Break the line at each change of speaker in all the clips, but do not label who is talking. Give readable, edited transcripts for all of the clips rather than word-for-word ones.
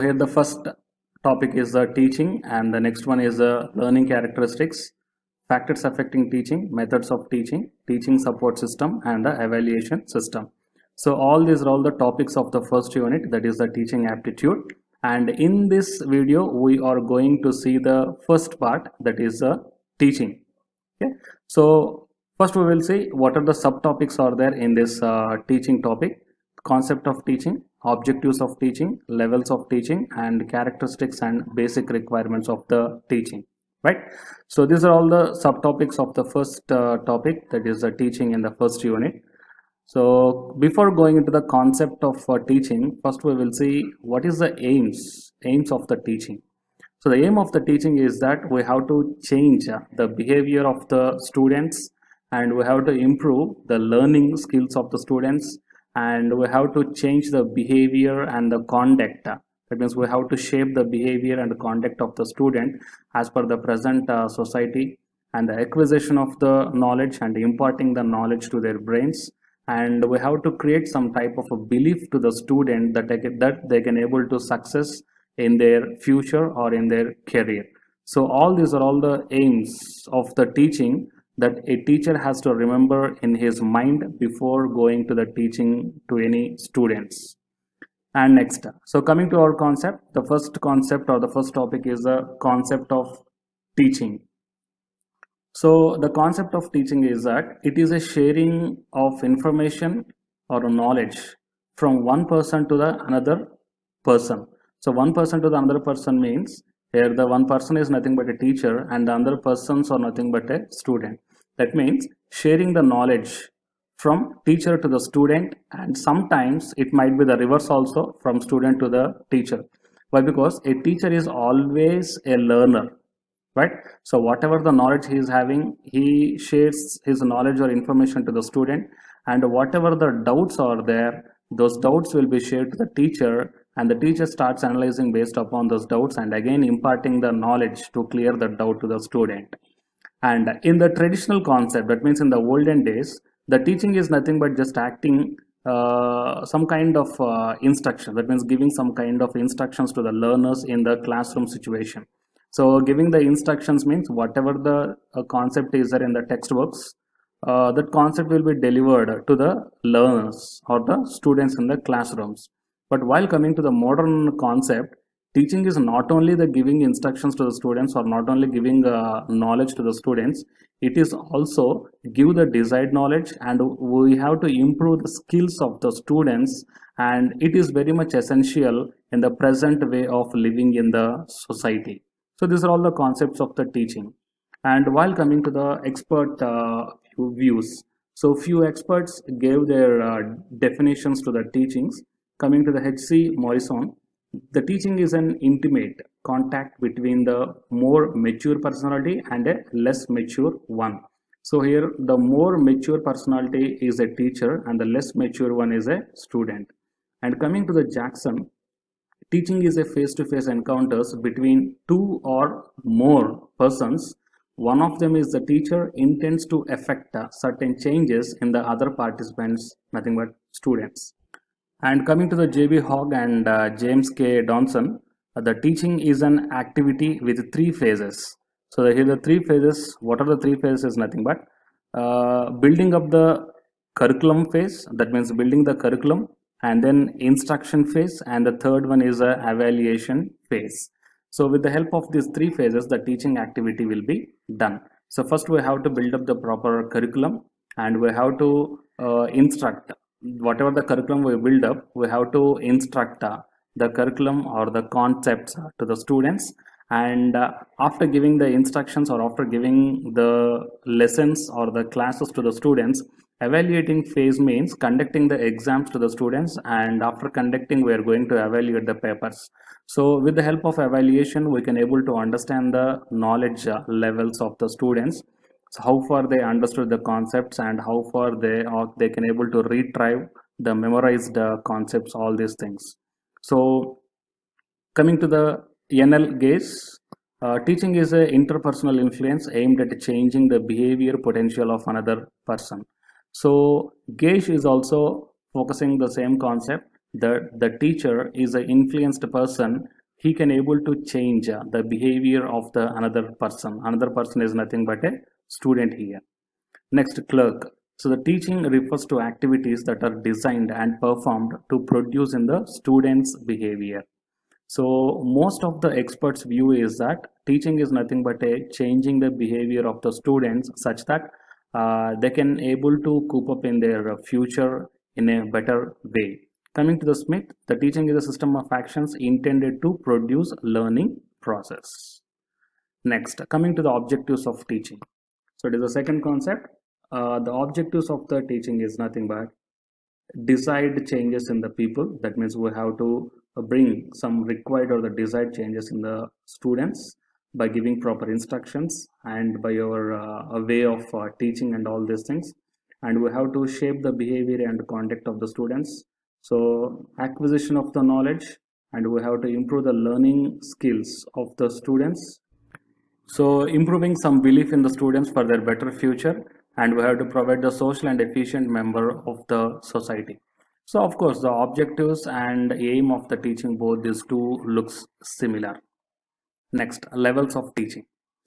Here the first topic is the teaching, and the next one is the learning characteristics, factors affecting teaching, methods of teaching, teaching support system, and the evaluation system. So all these are all the topics of the first unit, that is the teaching aptitude. And in this video, we are going to see the first part, that is the teaching. Okay. So first we will see what are the subtopics are there in this teaching topic: concept of teaching, objectives of teaching, levels of teaching, and characteristics and basic requirements of the teaching. Right. So these are all the subtopics of the first topic, that is the teaching in the first unit. So before going into the concept of teaching, first we will see what is the aims of the teaching. So the aim of the teaching is that we have to change the behavior of the students, and we have to improve the learning skills of the students, and we have to change the behavior and the conduct. That means we have to shape the behavior and the conduct of the student as per the present society, and the acquisition of the knowledge and imparting the knowledge to their brains. And we have to create some type of a belief to the student that they can able to success in their future or in their career. So all these are all the aims of the teaching that a teacher has to remember in his mind before going to the teaching to any students. And next, so coming to our concept, the first concept or the first topic is the concept of teaching. So the concept of teaching is that it is a sharing of information or knowledge from one person to the another person. So one person to the another person means here the one person is nothing but a teacher and the other persons are nothing but a student. That means sharing the knowledge from teacher to the student, and sometimes it might be the reverse also, from student to the teacher. Why? Because a teacher is always a learner, right? So whatever the knowledge he is having, he shares his knowledge or information to the student, and whatever the doubts are there, those doubts will be shared to the teacher, and the teacher starts analyzing based upon those doubts and again imparting the knowledge to clear the doubt to the student. And in the traditional concept, that means in the olden days, the teaching is nothing but just acting some kind of instruction. That means giving some kind of instructions to the learners in the classroom situation. So giving the instructions means whatever the concept is there in the textbooks, that concept will be delivered to the learners or the students in the classrooms. But while coming to the modern concept, teaching is not only the giving instructions to the students or not only giving knowledge to the students, it is also give the desired knowledge, and we have to improve the skills of the students, and it is very much essential in the present way of living in the society. So these are all the concepts of the teaching. And while coming to the expert views, so few experts gave their definitions to the teachings. Coming to the H.C. Morrison, the teaching is an intimate contact between the more mature personality and a less mature one. So here the more mature personality is a teacher and the less mature one is a student. And coming to the Jackson, teaching is a face-to-face encounters between two or more persons. One of them is the teacher intends to effect certain changes in the other participants, nothing but students. And coming to the J.B. Hogg and James K. Donson, the teaching is an activity with three phases. So here the three phases. What are the three phases? Nothing but building up the curriculum phase. That means building the curriculum, and then instruction phase, and the third one is a evaluation phase. So with the help of these three phases, the teaching activity will be done. So first we have to build up the proper curriculum, and we have to instruct. Whatever the curriculum we build up, we have to instruct the curriculum or the concepts to the students. And after giving the instructions or after giving the lessons or the classes to the students, evaluating phase means conducting the exams to the students, and after conducting we are going to evaluate the papers. So with the help of evaluation, we can able to understand the knowledge levels of the students. So how far they understood the concepts and how far they can able to retrieve the memorized concepts, all these things. So coming to the N.L. Gaze, teaching is an interpersonal influence aimed at changing the behavior potential of another person. So Gage is also focusing the same concept, the teacher is an influenced person, he can able to change the behavior of the another person is nothing but a student here. Next, clerk. So the teaching refers to activities that are designed and performed to produce in the student's behavior. So most of the experts view is that teaching is nothing but a changing the behavior of the students such that they can able to cope up in their future in a better way. Coming to the Smith, the teaching is a system of actions intended to produce learning process. Next, coming to the objectives of teaching. So it is the second concept. The objectives of the teaching is nothing but desired changes in the people. That means we have to bring some required or the desired changes in the students by giving proper instructions and by our way of teaching and all these things. And we have to shape the behavior and conduct of the students. So acquisition of the knowledge, and we have to improve the learning skills of the students. So improving some belief in the students for their better future, and we have to provide the social and efficient member of the society. So of course the objectives and aim of the teaching, both these two looks similar. Next, levels of teaching.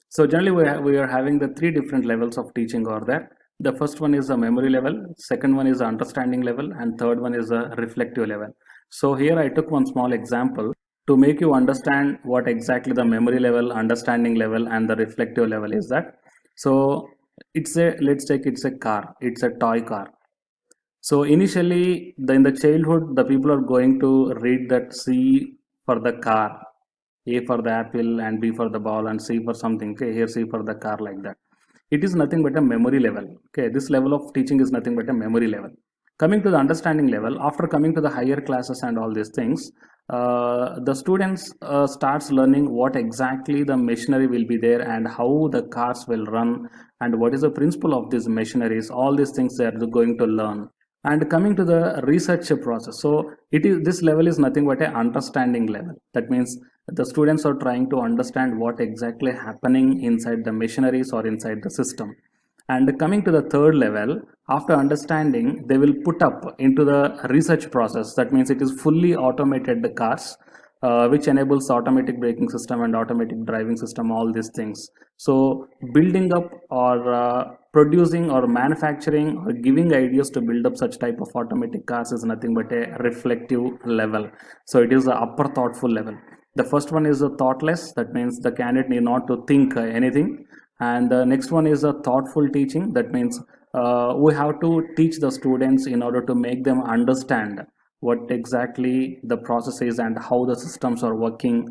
So generally we are having the three different levels of teaching are there. The first one is the memory level, second one is the understanding level, and third one is the reflective level. So here I took one small example to make you understand what exactly the memory level, understanding level, and the reflective level is that. So it's a, let's take it's a car, it's a toy car. So initially in the childhood the people are going to read that C for the car, A for the apple, and B for the ball, and C for something. Okay, here C for the car, like that. It is nothing but a memory level. Okay, this level of teaching is nothing but a memory level. Coming to the understanding level, after coming to the higher classes and all these things, the students starts learning what exactly the machinery will be there and how the cars will run and what is the principle of these machineries. All these things they are going to learn. And coming to the research process, so it is, this level is nothing but a understanding level. That means the students are trying to understand what exactly happening inside the machineries or inside the system. And coming to the third level, after understanding, they will put up into the research process. That means it is fully automated cars, which enables automatic braking system and automatic driving system, all these things. So building up or producing or manufacturing or giving ideas to build up such type of automatic cars is nothing but a reflective level. So it is the upper thoughtful level. The first one is a thoughtless. That means the candidate need not to think anything. And the next one is a thoughtful teaching. That means we have to teach the students in order to make them understand what exactly the process is and how the systems are working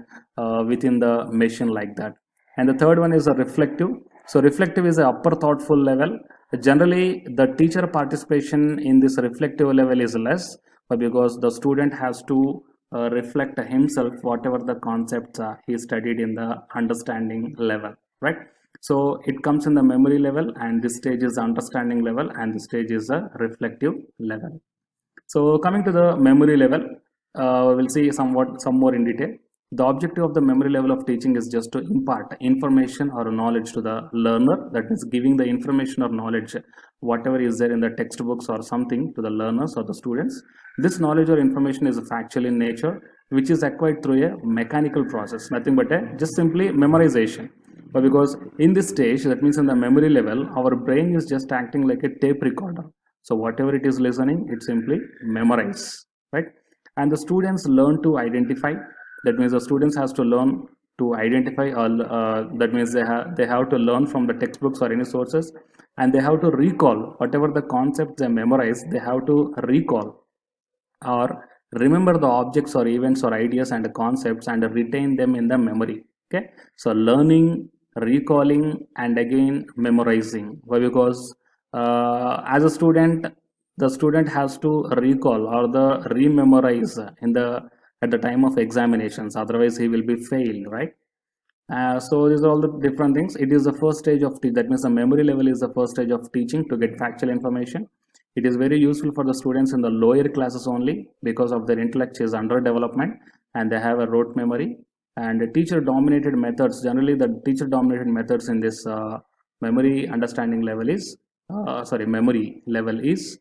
within the machine, like that. And the third one is a reflective. So reflective is the upper thoughtful level. Generally the teacher participation in this reflective level is less, because the student has to reflect himself whatever the concepts he studied in the understanding level, right? So it comes in the memory level, and this stage is the understanding level, and this stage is the reflective level. So coming to the memory level, we'll see some more in detail. The objective of the memory level of teaching is just to impart information or knowledge to the learner. That is giving the information or knowledge, whatever is there in the textbooks or something, to the learners or the students. This knowledge or information is factual in nature, which is acquired through a mechanical process, nothing but a just simply memorization. But because in this stage, that means in the memory level, our brain is just acting like a tape recorder. So whatever it is listening, it simply memorize, right? And the students learn to identify. That means the students has to learn to identify. That means they have to learn from the textbooks or any sources, and they have to recall whatever the concepts they memorize. They have to recall or remember the objects or events or ideas and concepts and retain them in the memory. Okay, so learning, recalling, and again memorizing. Why? Because as a student, the student has to recall or the rememorize in the at the time of examinations, otherwise he will be failed, right? So these are all the different things. It is the first stage of that means the memory level is the first stage of teaching to get factual information. It is very useful for the students in the lower classes only, because of their intellect is under development and they have a rote memory. And teacher dominated methods, generally the teacher dominated methods in this memory level is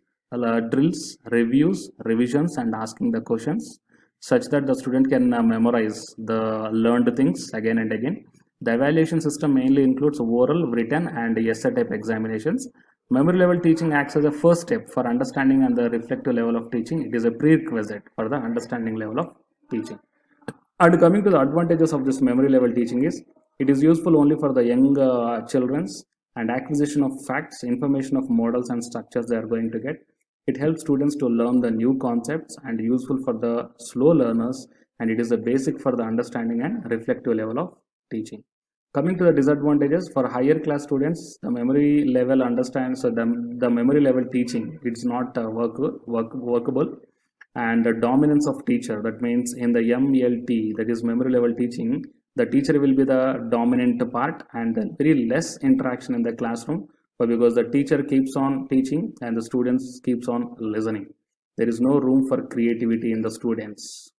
drills, reviews, revisions, and asking the questions such that the student can memorize the learned things again and again. The evaluation system mainly includes oral, written, and essay type examinations. Memory level teaching acts as a first step for understanding and the reflective level of teaching. It is a prerequisite for the understanding level of teaching. And coming to the advantages of this memory level teaching is it is useful only for the young children's and acquisition of facts, information of models and structures they are going to get. It helps students to learn the new concepts and useful for the slow learners, and it is a basic for the understanding and reflective level of teaching. Coming to the disadvantages for higher class students, the memory level understands, so the memory level teaching it's not workable, and the dominance of teacher, that means in the MLT, that is memory level teaching, the teacher will be the dominant part and very less interaction in the classroom, but because the teacher keeps on teaching and the students keeps on listening, there is no room for creativity in the students.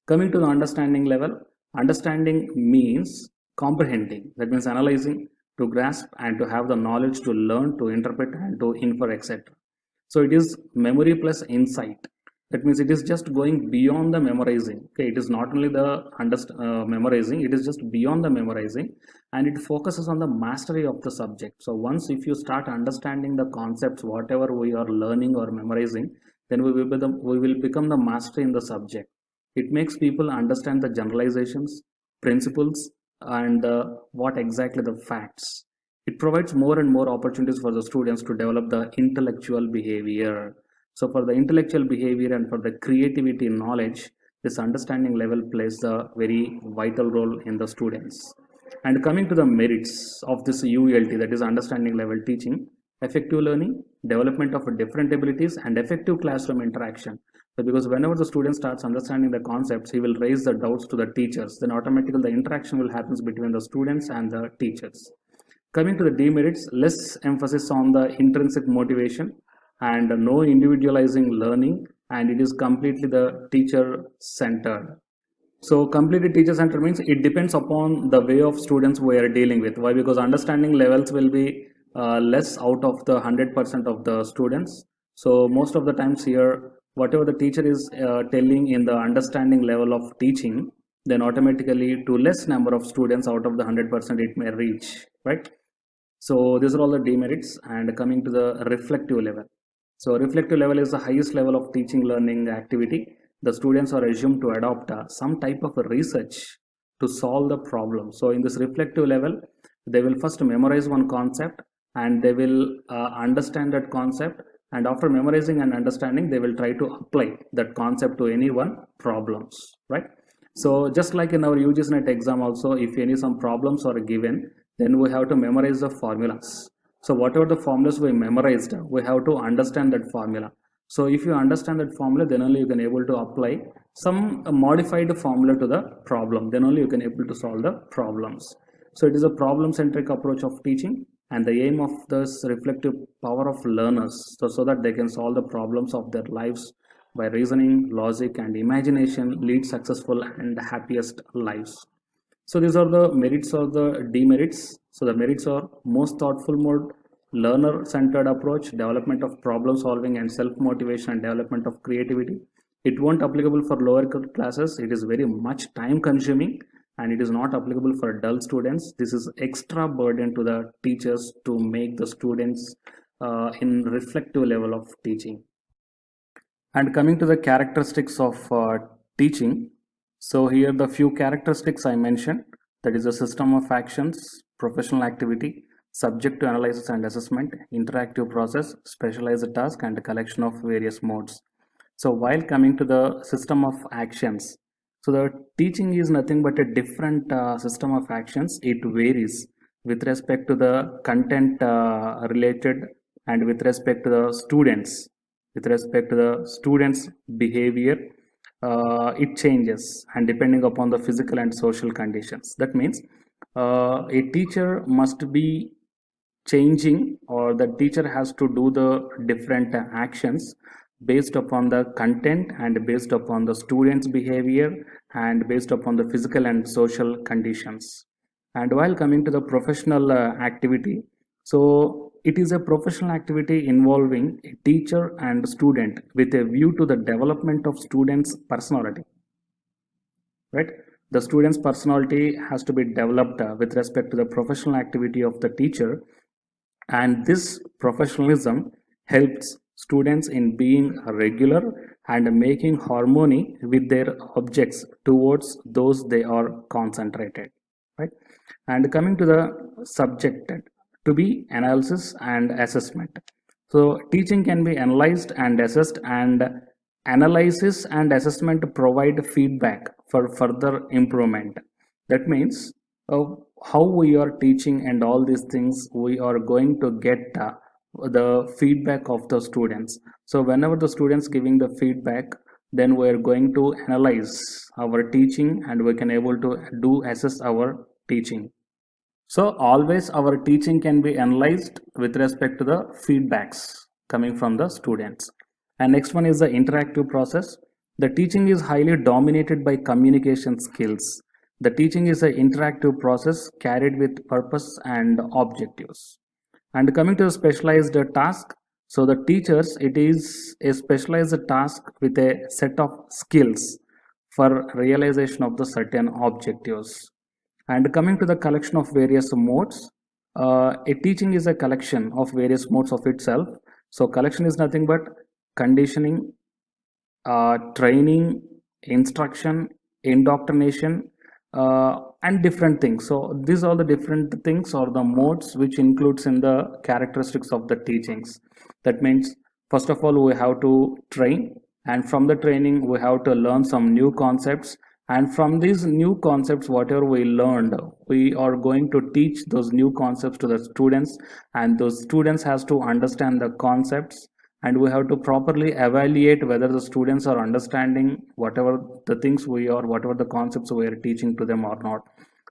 Coming to the understanding level, understanding means comprehending, that means analyzing, to grasp and to have the knowledge to learn, to interpret and to infer, etc. So it is memory plus insight. That means it is just going beyond the memorizing. Okay, it is not only the memorizing, it is just beyond the memorizing, and it focuses on the mastery of the subject. So once if you start understanding the concepts, whatever we are learning or memorizing, then we will become the master in the subject. It makes people understand the generalizations, principles, and what exactly the facts. It provides more and more opportunities for the students to develop the intellectual behavior. So for the intellectual behavior and for the creativity knowledge, this understanding level plays a very vital role in the students. And coming to the merits of this ULT, that is understanding level teaching, effective learning, development of different abilities, and effective classroom interaction. So because whenever the student starts understanding the concepts, he will raise the doubts to the teachers. Then automatically the interaction will happen between the students and the teachers. Coming to the demerits, less emphasis on the intrinsic motivation and no individualizing learning, and it is completely the teacher centered. So completely teacher centered means it depends upon the way of students we are dealing with. Why? Because understanding levels will be less out of the 100% of the students. So most of the times here, whatever the teacher is telling in the understanding level of teaching, then automatically to less number of students out of the 100% it may reach, right? So these are all the demerits. And coming to the reflective level. So reflective level is the highest level of teaching learning activity. The students are assumed to adopt some type of research to solve the problem. So in this reflective level, they will first memorize one concept and they will understand that concept, and after memorizing and understanding, they will try to apply that concept to any one problems, right? So just like in our UGC NET exam also, if any some problems are given, then we have to memorize the formulas. So whatever the formulas we memorized, we have to understand that formula. So if you understand that formula, then only you can able to apply some modified formula to the problem. Then only you can able to solve the problems. So it is a problem-centric approach of teaching, and the aim of this reflective power of learners, so that they can solve the problems of their lives by reasoning, logic, and imagination, lead successful and happiest lives. So these are the merits or the demerits. So the merits are most thoughtful mode, learner centered approach, development of problem solving and self motivation, and development of creativity. It won't applicable for lower classes. It is very much time consuming, and it is not applicable for dull students. This is extra burden to the teachers to make the students in reflective level of teaching. And coming to the characteristics of teaching, so here the few characteristics I mentioned, that is a system of actions, professional activity, subject to analysis and assessment, interactive process, specialized task, and a collection of various modes. So while coming to the system of actions, so the teaching is nothing but a different system of actions. It varies with respect to the content related, and with respect to the students, behavior, it changes, and depending upon the physical and social conditions. That means a teacher must be changing, or the teacher has to do the different actions based upon the content and based upon the students behavior and based upon the physical and social conditions. And while coming to the professional activity, so it is a professional activity involving a teacher and student with a view to the development of students' personality, right? The student's personality has to be developed with respect to the professional activity of the teacher, and this professionalism helps students in being regular and making harmony with their objects towards those they are concentrated, right? And coming to the subject to be analysis and assessment. So teaching can be analyzed and assessed, and analysis and assessment provide feedback for further improvement. That means how we are teaching and all these things, we are going to get the feedback of the students. So whenever the students giving the feedback, then we are going to analyze our teaching and we can able to do assess our teaching. So always our teaching can be analyzed with respect to the feedbacks coming from the students. And next one is the interactive process. The teaching is highly dominated by communication skills. The teaching is an interactive process carried with purpose and objectives. And coming to the specialized task, so the teachers, it is a specialized task with a set of skills for realization of the certain objectives. And coming to the collection of various modes, a teaching is a collection of various modes of itself. So collection is nothing but conditioning, training, instruction, indoctrination, and different things. So these are the different things or the modes which includes in the characteristics of the teachings. That means first of all we have to train, and from the training we have to learn some new concepts, and from these new concepts whatever we learned, we are going to teach those new concepts to the students, and those students has to understand the concepts, and we have to properly evaluate whether the students are understanding whatever the things we are, whatever the concepts we are teaching to them or not.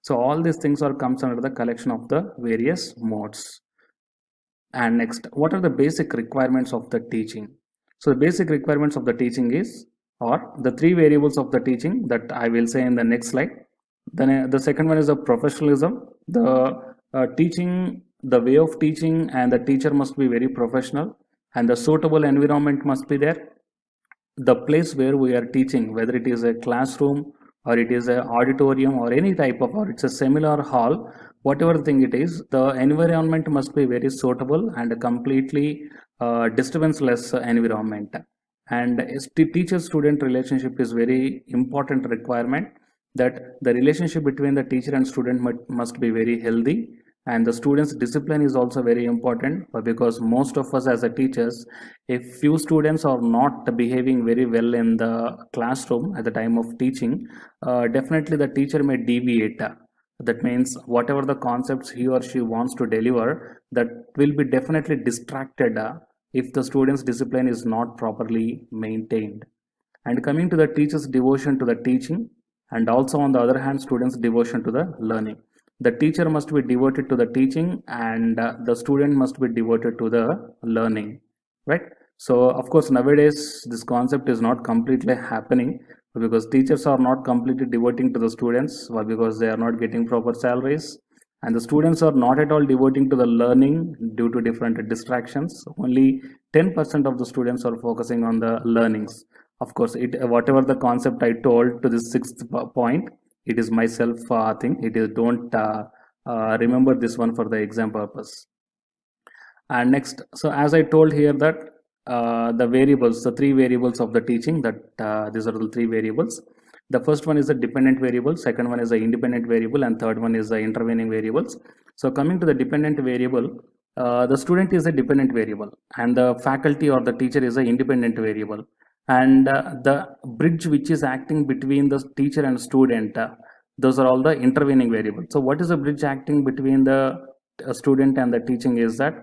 So all these things are comes under the collection of the various modes. And next, what are the basic requirements of the teaching? So the basic requirements of the teaching is, or the three variables of the teaching that I will say in the next slide. Then the second one is the professionalism. The teaching, the way of teaching, and the teacher must be very professional, and the suitable environment must be there. The place where we are teaching, whether it is a classroom or it is an auditorium or any type of, or it's a seminar hall, whatever thing it is, the environment must be very suitable and completely disturbance-less environment. And teacher-student relationship is very important requirement, that the relationship between the teacher and student must be very healthy, and the students discipline is also very important, because most of us as a teachers, if few students are not behaving very well in the classroom at the time of teaching, definitely the teacher may deviate. That means whatever the concepts he or she wants to deliver, that will be definitely distracted if the student's discipline is not properly maintained. And coming to the teacher's devotion to the teaching, and also on the other hand students' devotion to the learning. The teacher must be devoted to the teaching, and the student must be devoted to the learning, right? So of course nowadays this concept is not completely happening, because teachers are not completely devoting to the students, because they are not getting proper salaries, and the students are not at all devoting to the learning due to different distractions. Only 10% of the students are focusing on the learnings. Of course, whatever the concept I told to this sixth point, it is myself thing. It is, don't remember this one for the exam purpose. And next, so as I told here that the variables, the three variables of the teaching, that these are the three variables. The first one is the dependent variable, second one is the independent variable, and third one is the intervening variables. So coming to the dependent variable, the student is a dependent variable, and the faculty or the teacher is an independent variable. And the bridge which is acting between the teacher and student, those are all the intervening variables. So what is the bridge acting between the student and the teaching is that,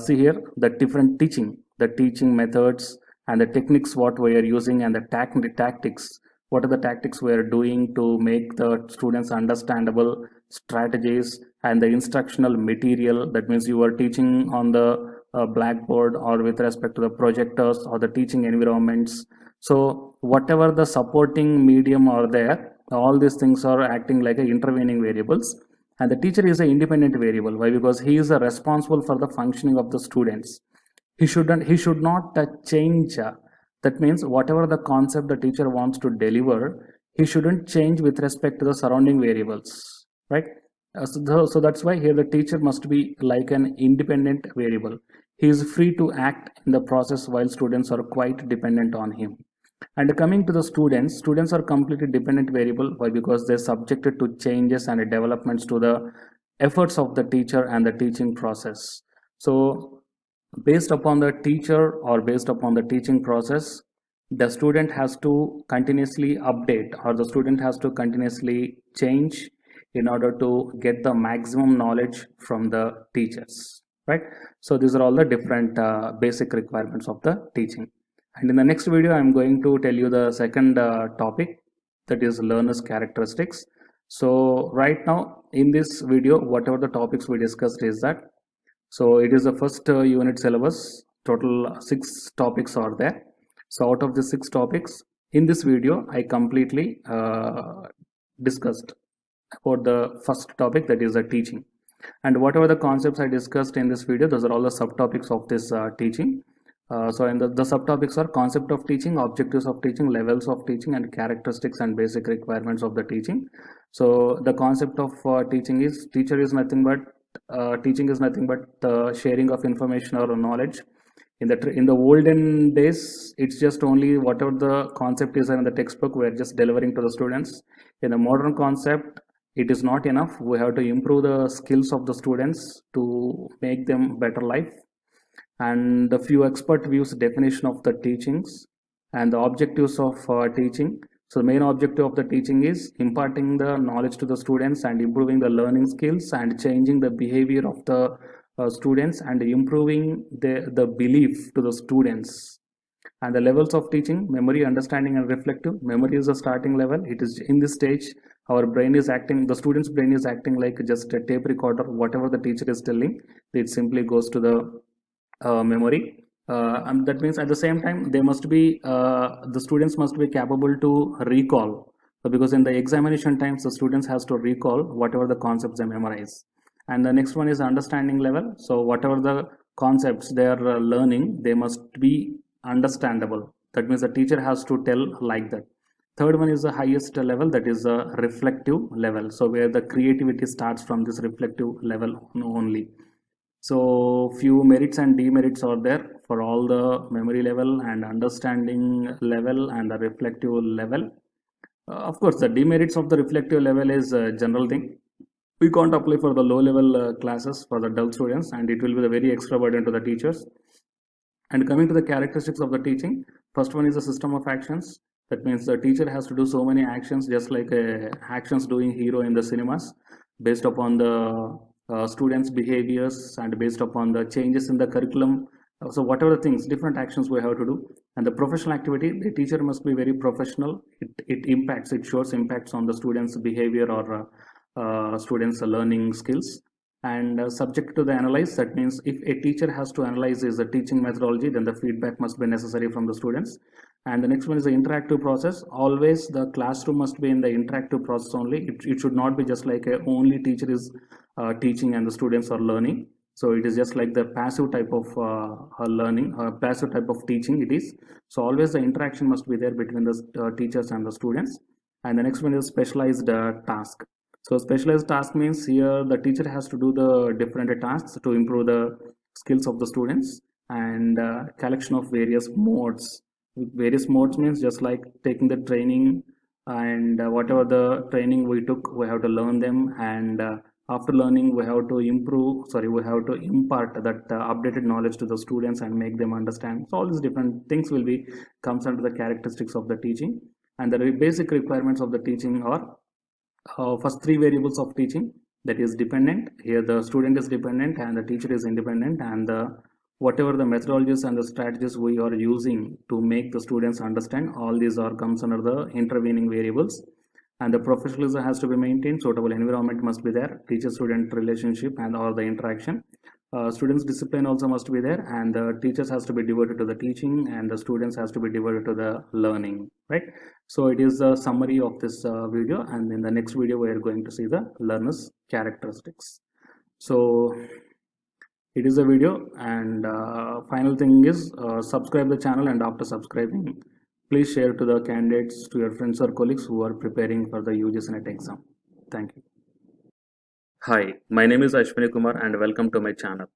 see here, the different teaching, the teaching methods and the techniques what we are using, and the tactics, what are the tactics we are doing to make the students understandable, strategies, and the instructional material. That means you are teaching on the blackboard, or with respect to the projectors or the teaching environments. So whatever the supporting medium are there, all these things are acting like a intervening variables. And the teacher is an independent variable. Why? Because he is responsible for the functioning of the students. He should not change. That means whatever the concept the teacher wants to deliver, he shouldn't change with respect to the surrounding variables, right? So that's why here the teacher must be like an independent variable. He is free to act in the process while students are quite dependent on him. And coming to the students are completely dependent variable. Why? Because they're subjected to changes and developments to the efforts of the teacher and the teaching process. So based upon the teacher or based upon the teaching process, the student has to continuously update, or the student has to continuously change in order to get the maximum knowledge from the teachers, right? So these are all the different basic requirements of the teaching. And in the next video, I'm going to tell you the second topic, that is learners characteristics. So right now in this video, whatever the topics we discussed is that, so it is the first unit syllabus. Total 6 topics are there. So out of the 6 topics, in this video, I completely discussed about the first topic, that is the teaching. And whatever the concepts I discussed in this video, those are all the subtopics of this teaching. So in the subtopics are concept of teaching, objectives of teaching, levels of teaching, and characteristics and basic requirements of the teaching. So the concept of teaching is, teaching is nothing but sharing of information or knowledge. In the olden days, it's just only whatever the concept is in the textbook, we're just delivering to the students. In the modern concept, it is not enough. We have to improve the skills of the students to make them better life. And the few expert views definition of the teachings and the objectives of teaching. So the main objective of the teaching is imparting the knowledge to the students and improving the learning skills and changing the behavior of the students and improving the belief to the students. And the levels of teaching: memory, understanding, and reflective. Memory is the starting level. It is in this stage our brain is acting, the student's brain is acting like just a tape recorder. Whatever the teacher is telling, it simply goes to the memory. And that means at the same time they must be the students must be capable to recall. So because in the examination times the students has to recall whatever the concepts they memorize. And the next one is understanding level. So whatever the concepts they are learning, they must be understandable. That means the teacher has to tell like that. Third one is the highest level, that is the reflective level. So where the creativity starts from this reflective level only. So few merits and demerits are there for all the memory level and understanding level and the reflective level. Of course, the demerits of the reflective level is a general thing. We can't apply for the low level classes for the dull students, and it will be a very extra burden to the teachers. And coming to the characteristics of the teaching, first one is the system of actions. That means the teacher has to do so many actions, just like actions doing hero in the cinemas, based upon the students' behaviors and based upon the changes in the curriculum. So whatever the things, different actions we have to do. And the professional activity, the teacher must be very professional. It shows impacts on the students' behavior or students' learning skills. And subject to the analyze, that means if a teacher has to analyze is the teaching methodology, then the feedback must be necessary from the students. And the next one is the interactive process. Always the classroom must be in the interactive process only. It should not be just like only teacher is teaching and the students are learning. So it is just like the passive type of learning, passive type of teaching it is. So always the interaction must be there between the teachers and the students. And the next one is specialized task. So specialized task means here the teacher has to do the different tasks to improve the skills of the students. And collection of various modes. Various modes means just like taking the training, and whatever the training we took, we have to learn them, and after learning we have to impart that updated knowledge to the students and make them understand. So all these different things will be comes under the characteristics of the teaching. And the basic requirements of the teaching are first 3 variables of teaching, that is dependent. Here the student is dependent and the teacher is independent, and whatever the methodologies and the strategies we are using to make the students understand, all these are comes under the intervening variables. And the professionalism has to be maintained. Suitable environment must be there, teacher student relationship and all the interaction. Students discipline also must be there, and the teachers has to be devoted to the teaching, and the students has to be devoted to the learning, right? So it is a summary of this video, and in the next video we are going to see the learners characteristics. So it is a video, and final thing is subscribe the channel, and after subscribing please share to the candidates, to your friends or colleagues who are preparing for the UGC NET exam. Thank you. Hi, my name is Ashwini Kumar and welcome to my channel.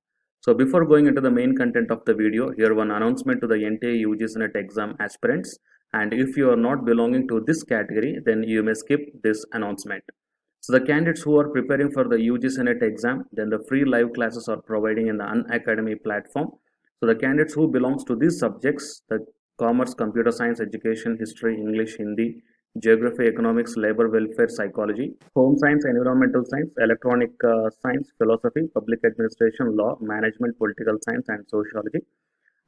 So before going into the main content of the video, here one announcement to the NTA UGC NET exam aspirants, and if you are not belonging to this category, then you may skip this announcement. So the candidates who are preparing for the UGC NET exam, then the free live classes are providing in the Unacademy platform. So the candidates who belongs to these subjects, the commerce, computer science, education, history, English, Hindi, geography, economics, labor, welfare, psychology, home science, environmental science, electronic science, philosophy, public administration, law, management, political science, and sociology,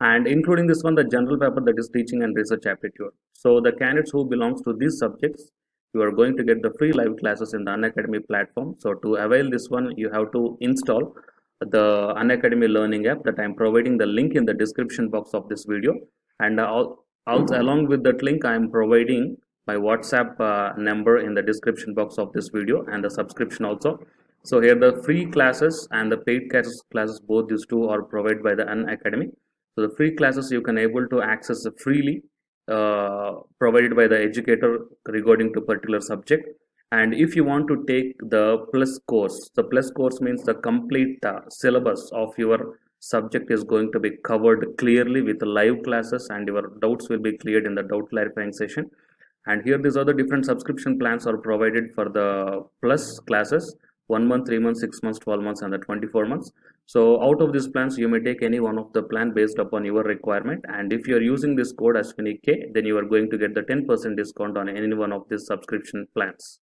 and including this one, the general paper, that is teaching and research aptitude. So the candidates who belongs to these subjects, you are going to get the free live classes in the Unacademy platform. So to avail this one, you have to install the Unacademy learning app, that I am providing the link in the description box of this video, and also along with that link I am providing my WhatsApp number in the description box of this video, and the subscription also. So here the free classes and the paid classes, both these two are provided by the Unacademy. So the free classes you can able to access freely, provided by the educator regarding to particular subject. And if you want to take the plus course, the plus course means the complete syllabus of your subject is going to be covered clearly with live classes, and your doubts will be cleared in the doubt clarifying session. And here these are the different subscription plans are provided for the plus classes: 1 month, 3 months, 6 months, 12 months, and the 24 months. So out of these plans you may take any one of the plan based upon your requirement, and if you are using this code Ashwini K, then you are going to get the 10% discount on any one of these subscription plans.